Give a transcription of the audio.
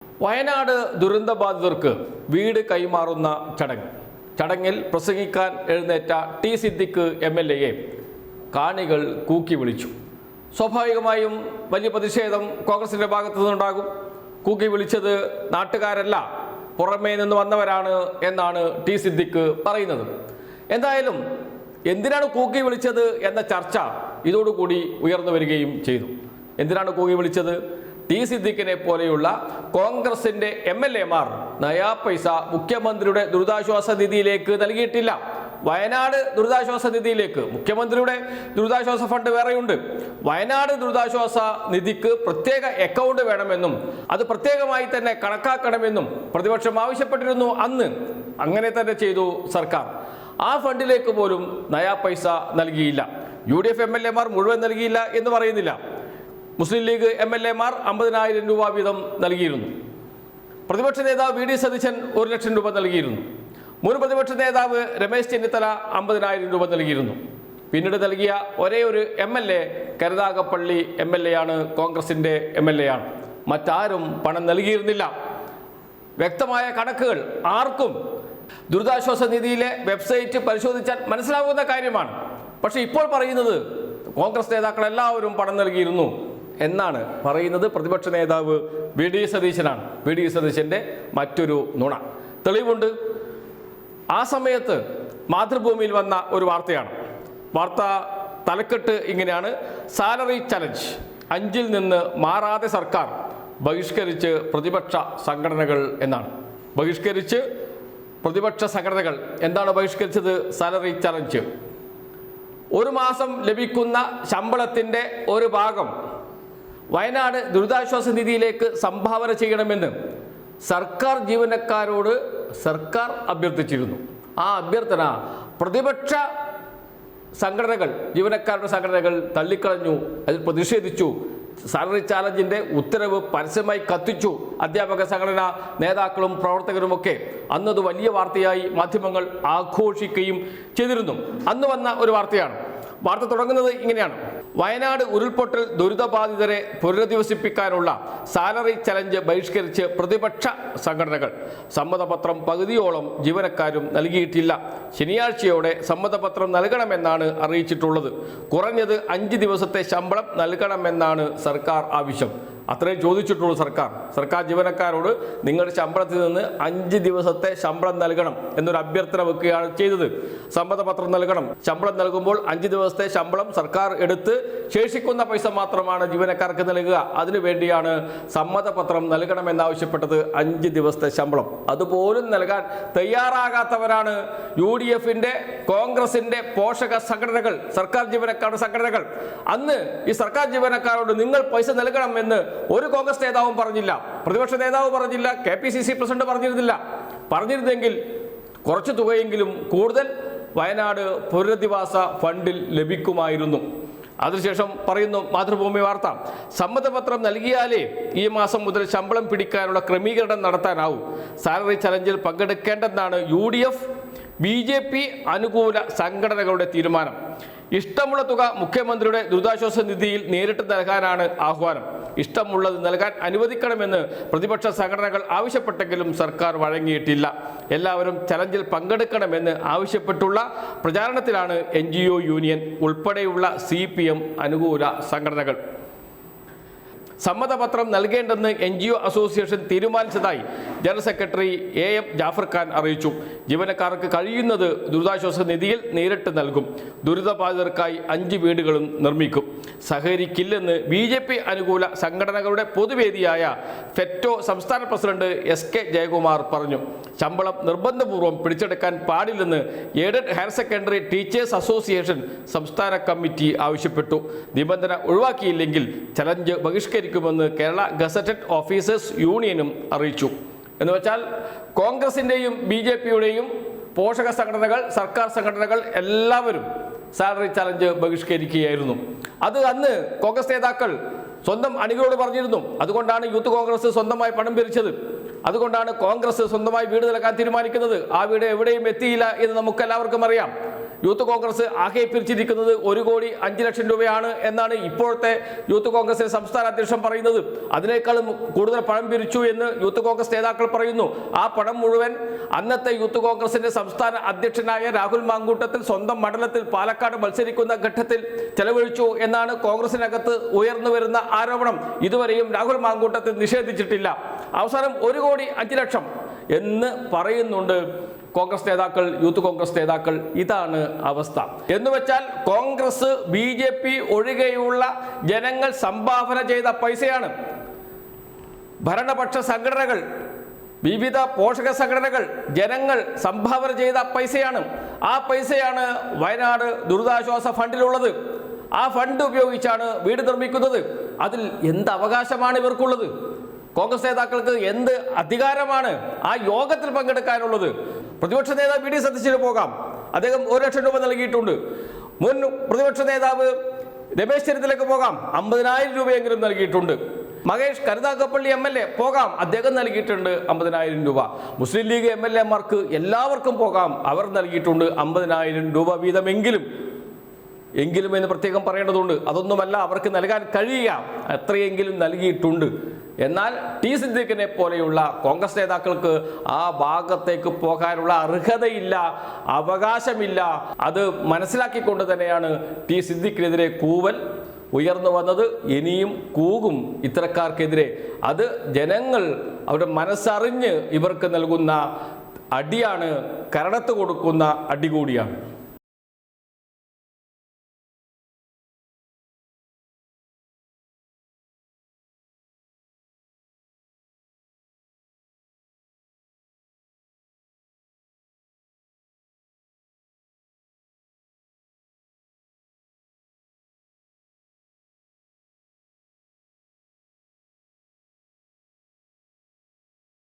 വയനാട് ദുരന്തബാധിതർക്ക് വീട് കൈമാറുന്ന ചടങ്ങിൽ പ്രസംഗിക്കാൻ എഴുന്നേറ്റ ടി സിദ്ദിഖ് MLA കാണികൾ കൂക്കി വിളിച്ചു. സ്വാഭാവികമായും വലിയ പ്രതിഷേധം കോൺഗ്രസിൻ്റെ ഭാഗത്തു നിന്നുണ്ടാകും. കൂക്കി വിളിച്ചത് നാട്ടുകാരല്ല, പുറമേ നിന്ന് വന്നവരാണ് എന്നാണ് ടി സിദ്ദിഖ് പറയുന്നത്. എന്തായാലും എന്തിനാണ് കൂക്കി വിളിച്ചത് എന്ന ചർച്ച ഇതോടുകൂടി ഉയർന്നു വരികയും ചെയ്തു. എന്തിനാണ് കൂക്കി വിളിച്ചത്? ടി സിദ്ദിഖിനെ പോലെയുള്ള കോൺഗ്രസിൻ്റെ MLA-മാർ നയാ പൈസ മുഖ്യമന്ത്രിയുടെ ദുരിതാശ്വാസ നിധിയിലേക്ക് നൽകിയിട്ടില്ല. വയനാട് ദുരിതാശ്വാസ നിധിയിലേക്ക് മുഖ്യമന്ത്രിയുടെ ദുരിതാശ്വാസ ഫണ്ട് വേറെയുണ്ട്. വയനാട് ദുരിതാശ്വാസ നിധിക്ക് പ്രത്യേക അക്കൗണ്ട് വേണമെന്നും അത് പ്രത്യേകമായി തന്നെ കണക്കാക്കണമെന്നും പ്രതിപക്ഷം ആവശ്യപ്പെട്ടിരുന്നു. അന്ന് അങ്ങനെ തന്നെ ചെയ്തു സർക്കാർ. ആ ഫണ്ടിലേക്ക് പോലും നയാ പൈസ നൽകിയില്ല. UDF MLA-മാർ മുഴുവൻ നൽകിയില്ല എന്ന് പറയുന്നില്ല. മുസ്ലിം ലീഗ് MLA-മാർ 50,000 രൂപ വീതം നൽകിയിരുന്നു. പ്രതിപക്ഷ നേതാവ് VD സതീശൻ 1 ലക്ഷം രൂപ നൽകിയിരുന്നു. മുൻ പ്രതിപക്ഷ നേതാവ് രമേശ് ചെന്നിത്തല 50,000 രൂപ നൽകിയിരുന്നു. പിന്നീട് നൽകിയ ഒരേ ഒരു MLA കരുനാഗപ്പള്ളി MLA ആണ്, കോൺഗ്രസിൻ്റെ MLA ആണ്. മറ്റാരും പണം നൽകിയിരുന്നില്ല. വ്യക്തമായ കണക്കുകൾ ആർക്കും ദുരിതാശ്വാസ നിധിയിലെ വെബ്സൈറ്റ് പരിശോധിച്ചാൽ മനസ്സിലാവുന്ന കാര്യമാണ്. പക്ഷേ ഇപ്പോൾ പറയുന്നത് കോൺഗ്രസ് നേതാക്കൾ എല്ലാവരും പണം നൽകിയിരുന്നു എന്നാണ് പറയുന്നത്. പ്രതിപക്ഷ നേതാവ് VD സതീശനാണ്. VD സതീശൻ്റെ മറ്റൊരു നുണ തെളിവുണ്ട്. ആ സമയത്ത് മാതൃഭൂമിയിൽ വന്ന ഒരു വാർത്തയാണ്. വാർത്ത തലക്കെട്ട് ഇങ്ങനെയാണ്: സാലറി ചലഞ്ച് 5-ൽ നിന്ന് മാറാതെ സർക്കാർ ബഹിഷ്കരിച്ച് പ്രതിപക്ഷ സംഘടനകൾ എന്നാണ്. ബഹിഷ്കരിച്ച് പ്രതിപക്ഷ സംഘടനകൾ എന്താണ് ബഹിഷ്കരിച്ചത്? Salary challenge. ഒരു മാസം ലഭിക്കുന്ന ശമ്പളത്തിൻ്റെ ഒരു ഭാഗം വയനാട് ദുരിതാശ്വാസ നിധിയിലേക്ക് സംഭാവന ചെയ്യണമെന്ന് സർക്കാർ ജീവനക്കാരോട് സർക്കാർ അഭ്യർത്ഥിച്ചിരുന്നു. ആ അഭ്യർത്ഥന പ്രതിപക്ഷ സംഘടനകൾ, ജീവനക്കാരുടെ സംഘടനകൾ തള്ളിക്കളഞ്ഞു. അതിൽ പ്രതിഷേധിച്ചു. സാലറി ചാലഞ്ചിൻ്റെ ഉത്തരവ് പരസ്യമായി കത്തിച്ചു അധ്യാപക സംഘടനാ നേതാക്കളും പ്രവർത്തകരുമൊക്കെ. അന്നത് വലിയ വാർത്തയായി മാധ്യമങ്ങൾ ആഘോഷിക്കുകയും ചെയ്തിരുന്നു. അന്ന് വന്ന ഒരു വാർത്തയാണ്. വാർത്ത തുടങ്ങുന്നത് ഇങ്ങനെയാണ്: വയനാട് ഉരുൾപൊട്ടൽ ദുരിതബാധിതരെ പുനരധിവസിപ്പിക്കാനുള്ള സാലറി ചലഞ്ച് ബഹിഷ്കരിച്ച് പ്രതിപക്ഷ സംഘടനകൾ. സമ്മതപത്രം പകുതിയോളം ജീവനക്കാരും നൽകിയിട്ടില്ല. ശനിയാഴ്ചയോടെ സമ്മതപത്രം നൽകണമെന്നാണ് അറിയിച്ചിട്ടുള്ളത്. കുറഞ്ഞത് 5 ദിവസത്തെ ശമ്പളം നൽകണമെന്നാണ് സർക്കാർ ആവശ്യം. അത്രയും ചോദിച്ചിട്ടുള്ളൂ സർക്കാർ ജീവനക്കാരോട് നിങ്ങളുടെ ശമ്പളത്തിൽ നിന്ന് 5 ദിവസത്തെ ശമ്പളം നൽകണം എന്നൊരു അഭ്യർത്ഥന വെക്കുകയാണ് ചെയ്തത്. സമ്മതപത്രം നൽകണം. ശമ്പളം നൽകുമ്പോൾ 5 ദിവസത്തെ ശമ്പളം സർക്കാർ എടുത്ത് ശേഷിക്കുന്ന പൈസ മാത്രമാണ് ജീവനക്കാർക്ക് നൽകുക. അതിനുവേണ്ടിയാണ് സമ്മതപത്രം നൽകണമെന്നാവശ്യപ്പെട്ടത്. 5 ദിവസത്തെ ശമ്പളം അതുപോലും നൽകാൻ തയ്യാറാകാത്തവരാണ് UDF-ന്റെ കോൺഗ്രസിൻ്റെ പോഷക സംഘടനകൾ, സർക്കാർ ജീവനക്കാരുടെ സംഘടനകൾ. അന്ന് ഈ സർക്കാർ ജീവനക്കാരോട് നിങ്ങൾ പൈസ നൽകണമെന്ന് ഒരു കോൺഗ്രസ് നേതാവും പറഞ്ഞില്ല, പ്രതിപക്ഷ നേതാവ് പറഞ്ഞില്ല, KPCC പ്രസിഡന്റ് പറഞ്ഞിരുന്നില്ല. പറഞ്ഞിരുന്നെങ്കിൽ കുറച്ച് തുകയെങ്കിലും കൂടുതൽ വയനാട് പുനരധിവാസ ഫണ്ടിൽ ലഭിക്കുമായിരുന്നു. അതിനുശേഷം പറയുന്നു മാതൃഭൂമി വാർത്ത: സമ്മതപത്രം നൽകിയാലേ ഈ മാസം മുതൽ ശമ്പളം പിടിക്കാനുള്ള ക്രമീകരണം നടത്താനാവൂ. സാലറി ചലഞ്ചിൽ പങ്കെടുക്കേണ്ടെന്നാണ് UDF BJP അനുകൂല സംഘടനകളുടെ തീരുമാനം. ഇഷ്ടമുള്ള തുക മുഖ്യമന്ത്രിയുടെ ദുരിതാശ്വാസ നിധിയിൽ നേരിട്ട് നൽകാനാണ് ആഹ്വാനം. ഇഷ്ടമുള്ളത് നൽകാൻ അനുവദിക്കണമെന്ന് പ്രതിപക്ഷ സംഘടനകൾ ആവശ്യപ്പെട്ടെങ്കിലും സർക്കാർ വഴങ്ങിയിട്ടില്ല. എല്ലാവരും ചലഞ്ചിൽ പങ്കെടുക്കണമെന്ന് ആവശ്യപ്പെട്ടുള്ള പ്രചാരണത്തിലാണ് NGO യൂണിയൻ ഉൾപ്പെടെയുള്ള CPM അനുകൂല സംഘടനകൾ. സമ്മതപത്രം നൽകേണ്ടെന്ന് NGO അസോസിയേഷൻ തീരുമാനിച്ചതായി general secretary AM Jafar Khan അറിയിച്ചു. ജീവനക്കാർക്ക് കഴിയുന്നത് ദുരിതാശ്വാസ നിധിയിൽ നേരിട്ട് നൽകും. ദുരിതബാധിതർക്കായി 5 വീടുകളും നിർമ്മിക്കും. സഹകരിക്കില്ലെന്ന് BJP അനുകൂല സംഘടനകളുടെ പൊതുവേദിയായ ഫെറ്റോ സംസ്ഥാന പ്രസിഡന്റ് SK ജയകുമാർ പറഞ്ഞു. ശമ്പളം നിർബന്ധപൂർവ്വം പിടിച്ചെടുക്കാൻ പാടില്ലെന്ന് aided higher secondary teachers association സംസ്ഥാന കമ്മിറ്റി ആവശ്യപ്പെട്ടു. നിബന്ധന ഒഴിവാക്കിയില്ലെങ്കിൽ ചലഞ്ച് ബഹിഷ്കരിക്കുമെന്ന് കേരള ഗസറ്റഡ് ഓഫീസേഴ്സ് യൂണിയനും അറിയിച്ചു. എന്ന് വെച്ചാൽ കോൺഗ്രസിൻ്റെയും BJP-യുടെയും പോഷക സംഘടനകൾ, സർക്കാർ സംഘടനകൾ എല്ലാവരും സാലറി ചലഞ്ച് ബഹിഷ്കരിക്കുകയായിരുന്നു. അത് അന്ന് കോൺഗ്രസ് നേതാക്കൾ സ്വന്തം അണികളോട് പറഞ്ഞിരുന്നു. അതുകൊണ്ടാണ് യൂത്ത് കോൺഗ്രസ് സ്വന്തമായി പണം പിരിച്ചത്. അതുകൊണ്ടാണ് കോൺഗ്രസ് സ്വന്തമായി വീട് നൽകാൻ തീരുമാനിക്കുന്നത്. ആ വീട് എവിടെയും എത്തിയില്ല എന്ന് നമുക്ക് എല്ലാവർക്കും അറിയാം. യൂത്ത് കോൺഗ്രസ് ആകെ പിരിച്ചിരിക്കുന്നത് 1,05,00,000 രൂപയാണ് എന്നാണ് ഇപ്പോഴത്തെ യൂത്ത് കോൺഗ്രസിന്റെ സംസ്ഥാന അധ്യക്ഷൻ പറയുന്നത്. അതിനേക്കാളും കൂടുതൽ പണം പിരിച്ചു എന്ന് യൂത്ത് കോൺഗ്രസ് നേതാക്കൾ പറയുന്നു. ആ പണം മുഴുവൻ അന്നത്തെ യൂത്ത് കോൺഗ്രസിന്റെ സംസ്ഥാന അധ്യക്ഷനായ രാഹുൽ മാങ്കൂട്ടത്തിൽ സ്വന്തം മണ്ഡലത്തിൽ പാലക്കാട് മത്സരിക്കുന്ന ഘട്ടത്തിൽ ചെലവഴിച്ചു എന്നാണ് കോൺഗ്രസിനകത്ത് ഉയർന്നു വരുന്ന ആരോപണം. ഇതുവരെയും രാഹുൽ മാങ്കൂട്ടത്തിൽ നിഷേധിച്ചിട്ടില്ല. അവസാനം 1,05,00,000 എന്ന് പറയുന്നുണ്ട് കോൺഗ്രസ് നേതാക്കൾ, യൂത്ത് കോൺഗ്രസ് നേതാക്കൾ. ഇതാണ് അവസ്ഥ. എന്ന് വെച്ചാൽ കോൺഗ്രസ്, BJP ഒഴികെയുള്ള ജനങ്ങൾ സംഭാവന ചെയ്ത പൈസയാണ്. ഭരണപക്ഷ സംഘടനകൾ, വിവിധ പോഷക സംഘടനകൾ, ജനങ്ങൾ സംഭാവന ചെയ്ത പൈസയാണ്. ആ പൈസയാണ് വയനാട് ദുരിതാശ്വാസ ഫണ്ടിലുള്ളത്. ആ ഫണ്ട് ഉപയോഗിച്ചാണ് വീട് നിർമ്മിക്കുന്നത്. അതിൽ എന്ത് അവകാശമാണ് ഇവർക്കുള്ളത്? കോൺഗ്രസ് നേതാക്കൾക്ക് എന്ത് അധികാരമാണ് ആ യോഗത്തിൽ പങ്കെടുക്കാനുള്ളത്? പ്രതിപക്ഷ നേതാവ് VD സതീശന് പോകാം. അദ്ദേഹം 1,00,000 രൂപ നൽകിയിട്ടുണ്ട്. മുൻ പ്രതിപക്ഷ നേതാവ് രമേശ് ചെന്നിത്തലയ്ക്ക് പോകാം, 50,000 രൂപയെങ്കിലും നൽകിയിട്ടുണ്ട്. മഹേഷ് കരുനാഗപ്പള്ളി MLA പോകാം, അദ്ദേഹം നൽകിയിട്ടുണ്ട് 50,000 രൂപ. മുസ്ലിം ലീഗ് MLA മാർക്ക് എല്ലാവർക്കും പോകാം, അവർ നൽകിയിട്ടുണ്ട് 50,000 രൂപ വീതമെങ്കിലും എന്ന് പ്രത്യേകം പറയേണ്ടതുണ്ട്. അതൊന്നുമല്ല അവർക്ക് നൽകാൻ കഴിയുക, എത്രയെങ്കിലും നൽകിയിട്ടുണ്ട്. എന്നാൽ ടി സിദ്ദീഖിനെ പോലെയുള്ള കോൺഗ്രസ് നേതാക്കൾക്ക് ആ ഭാഗത്തേക്ക് പോകാനുള്ള അർഹതയില്ല, അവകാശമില്ല. അത് മനസ്സിലാക്കിക്കൊണ്ട് തന്നെയാണ് ടി സിദ്ദീഖിനെതിരെ കൂവൽ ഉയർന്നു വന്നത്. ഇനിയും കൂകും ഇത്തരക്കാർക്കെതിരെ. അത് ജനങ്ങൾ അവരുടെ മനസ്സറിഞ്ഞ് ഇവർക്ക് നൽകുന്ന അടിയാണ്, കരണത്ത് കൊടുക്കുന്ന അടി കൂടിയാണ്.